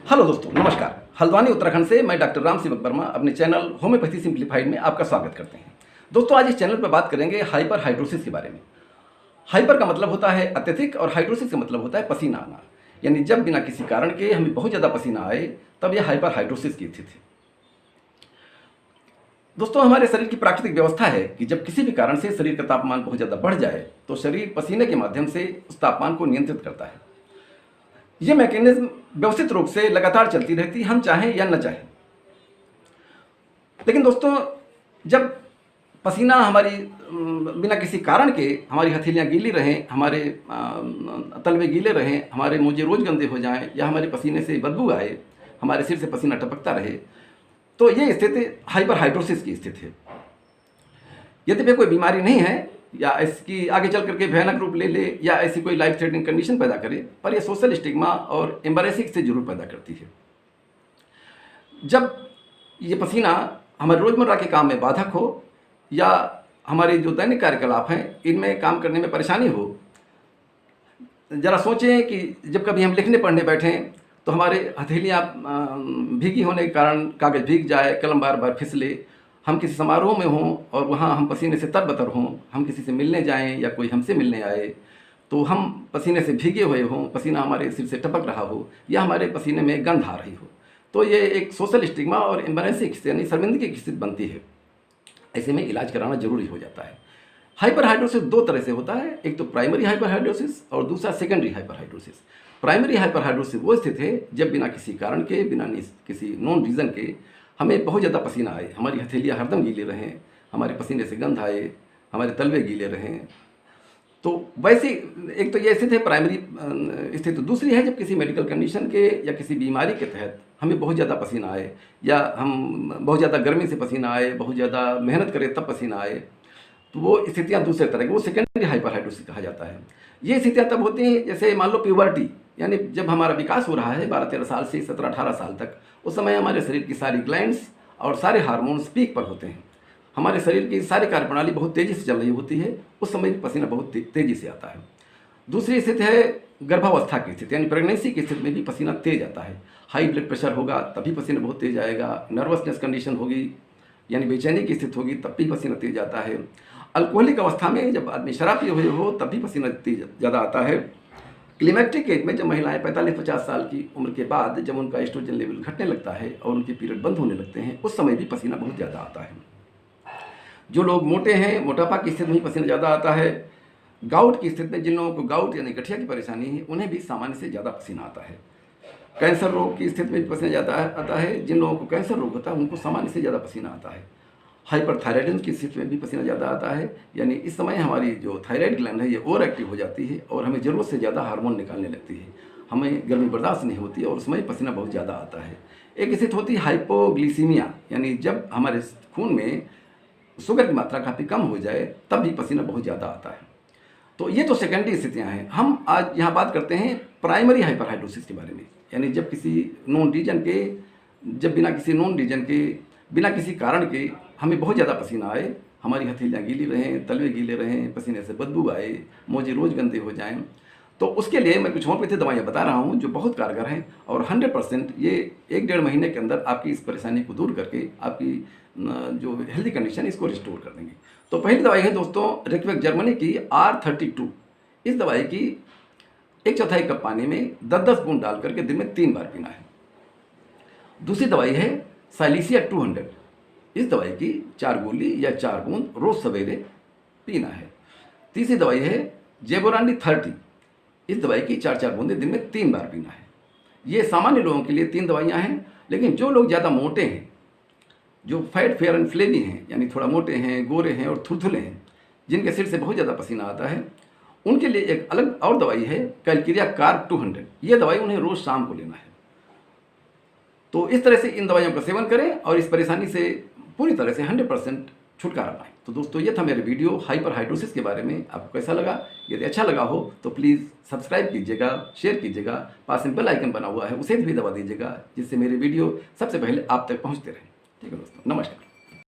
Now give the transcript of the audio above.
Hello दोस्तों, नमस्कार। हल्द्वानी उत्तराखंड से मैं डॉक्टर राम सेवक वर्मा अपने चैनल होम्योपैथी सिंप्लीफाइड में आपका स्वागत करते हैं। दोस्तों, आज इस चैनल पर बात करेंगे हाइपर हाइड्रोसिस के बारे में। हाइपर का मतलब होता है अत्यधिक और हाइड्रोसिस का मतलब होता है पसीना आना। यानी जब बिना किसी कारण के हमें बहुत ज़्यादा पसीना आए तब यह हाइपर हाइड्रोसिस की स्थिति है। दोस्तों, हमारे शरीर की प्राकृतिक व्यवस्था है कि जब किसी भी कारण से शरीर का तापमान बहुत ज़्यादा बढ़ जाए तो शरीर पसीने के माध्यम से उस तापमान को नियंत्रित करता है। ये मैकेनिज्म व्यवस्थित रूप से लगातार चलती रहती, हम चाहें या न चाहें। लेकिन दोस्तों, जब पसीना हमारी बिना किसी कारण के हमारी हथेलियाँ गीली रहें, हमारे तलवे गीले रहें, हमारे मोजे रोज़ गंदे हो जाएं या हमारे पसीने से बदबू आए, हमारे सिर से पसीना टपकता रहे, तो ये स्थिति हाइपर हाइड्रोसिस की स्थिति है। यद्यपि कोई बीमारी नहीं है या इसकी आगे चल करके भयानक रूप ले ले या ऐसी कोई लाइफ थ्रेटनिंग कंडीशन पैदा करे, पर यह सोशल स्टिग्मा और एम्बैरेसिंग से जरूर पैदा करती है। जब ये पसीना हमारे रोज़मर्रा के काम में बाधक हो या हमारे जो दैनिक कार्यकलाप हैं इनमें काम करने में परेशानी हो, ज़रा सोचें कि जब कभी हम लिखने पढ़ने बैठें तो हमारे हथेलियाँ भीगी होने के कारण कागज़ भीग जाए, कलम बार बार फिसले, हम किसी समारोह में हों और वहाँ हम पसीने से तरबतर हों, हम किसी से मिलने जाएं या कोई हमसे मिलने आए तो हम पसीने से भीगे हुए हों, पसीना हमारे सिर से टपक रहा हो या हमारे पसीने में गंध आ रही हो, तो ये एक सोशल स्टिग्मा और एम्बैरेसिंग यानी शर्मिंदगी की स्थिति बनती है। ऐसे में इलाज कराना जरूरी हो जाता है। हाइपर हाइड्रोसिस दो तरह से होता है, एक तो प्राइमरी हाइपर हाइड्रोसिस और दूसरा secondary hyper hidrosis. Primary hyper hidrosis वो स्थिति है जब बिना किसी कारण के, बिना किसी नॉन रीज़न के हमें बहुत ज़्यादा पसीना आए, हमारी हथेलियाँ हरदम गीले रहें, हमारे पसीने से गंध आए, हमारे तलवे गीले रहें। तो वैसे एक तो ये स्थिति है प्राइमरी स्थिति। दूसरी है जब किसी मेडिकल कंडीशन के या किसी बीमारी के तहत हमें बहुत ज़्यादा पसीना आए या हम बहुत ज़्यादा गर्मी से पसीना आए, बहुत ज़्यादा मेहनत करें तब पसीना आए, तो वो स्थितियाँ दूसरे तरह की, वो सेकेंडरी हाइपर हाइड्रोसिस कहा जाता है। ये स्थितियाँ तब होती हैं जैसे मान लो प्यूबर्टी, यानी जब हमारा विकास हो रहा है 12-13 साल से 17-18 साल तक, उस समय हमारे शरीर की सारी ग्लैंड्स और सारे हार्मोन्स पीक पर होते हैं, हमारे शरीर की सारी कार्यप्रणाली बहुत तेज़ी से चल रही होती है, उस समय पसीना बहुत तेज़ी से आता है। दूसरी स्थिति है गर्भावस्था की स्थिति, यानी प्रेगनेंसी की स्थिति में भी पसीना तेज आता है। हाई ब्लड प्रेशर होगा तभी पसीना बहुत तेज आएगा, नर्वसनेस कंडीशन होगी यानी बेचैनी की स्थिति होगी तब भी पसीना तेज आता है। अल्कोहलिक अवस्था में जब आदमी शराब पिए हुए हो तब भी पसीना तेज ज़्यादा आता है। क्लिमैक्ट्रिक एज में जब महिलाएं 45-50 साल की उम्र के बाद जब उनका एस्ट्रोजन लेवल घटने लगता है और उनके पीरियड बंद होने लगते हैं, उस समय भी पसीना बहुत ज़्यादा आता है। जो लोग मोटे हैं, मोटापा की स्थिति में पसीना ज़्यादा आता है। गाउट की स्थिति में जिन लोगों को गाउट यानी गठिया की परेशानी है उन्हें भी सामान्य से ज़्यादा पसीना आता है। कैंसर रोग की स्थिति में भी पसीना ज़्यादा आता है, जिन लोगों को कैंसर रोग होता है उनको सामान्य से ज़्यादा पसीना आता है। हाइपरथायराइडिज्म की स्थिति में भी पसीना ज़्यादा आता है, यानी इस समय हमारी जो थायराइड ग्लैंड है ये ओवर एक्टिव हो जाती है और हमें ज़रूरत से ज़्यादा हार्मोन निकालने लगती है, हमें गर्मी बर्दाश्त नहीं होती और उस समय पसीना बहुत ज़्यादा आता है। एक स्थिति होती है हाइपोग्लिसीमिया, यानी जब हमारे खून में शुगर की मात्रा काफ़ी कम हो जाए तब भी पसीना बहुत ज़्यादा आता है। तो ये तो सेकेंडरी स्थितियाँ हैं। हम आज यहाँ बात करते हैं प्राइमरी हाइपर हाइड्रोसिस के बारे में, यानी जब बिना किसी नॉन रीजन के, बिना किसी कारण के हमें बहुत ज़्यादा पसीना आए, हमारी हथेलियाँ गीली रहें, तलवे गीले रहें, पसीने से बदबू आए, मोजे रोज़ गंदे हो जाएं, तो उसके लिए मैं कुछ होम्योपैथी दवाइयाँ बता रहा हूँ जो बहुत कारगर हैं और 100% ये 1-1.5 महीने के अंदर आपकी इस परेशानी को दूर करके आपकी जो हेल्दी कंडीशन इसको रिस्टोर कर देंगे। तो पहली दवाई है दोस्तों रेक्वेक जर्मनी की R32। इस दवाई की 1/4 कप पानी में 10-10 बूंद डाल करके दिन में 3 बार पीना है। दूसरी दवाई है साइलिसिया 200। इस दवाई की 4 गोली या 4 बूंद रोज़ सवेरे पीना है। तीसरी दवाई है जेबोरानी 30। इस दवाई की 4-4 बूंदें दिन में 3 बार पीना है। ये सामान्य लोगों के लिए 3 दवाइयाँ हैं, लेकिन जो लोग ज़्यादा मोटे हैं, जो फैट फेयर एंड फ्लेवी हैं, यानी थोड़ा मोटे हैं, गोरे हैं और थुलथुले हैं, जिनके सिर से बहुत ज़्यादा पसीना आता है, उनके लिए एक अलग और दवाई है कैलकिरिया कार्ब 200। ये दवाई उन्हें रोज़ शाम को लेना है। तो इस तरह से इन दवाइयों का सेवन करें और इस परेशानी से पूरी तरह से 100% छुटकारा पाएं। तो दोस्तों, ये था मेरे वीडियो हाइपर हाइड्रोसिस के बारे में। आपको कैसा लगा? यदि अच्छा लगा हो तो प्लीज़ सब्सक्राइब कीजिएगा, शेयर कीजिएगा, पास में बेल आइकन बना हुआ है उसे भी दबा दीजिएगा, जिससे मेरे वीडियो सबसे पहले आप तक पहुंचते रहें। ठीक है दोस्तों, नमस्कार।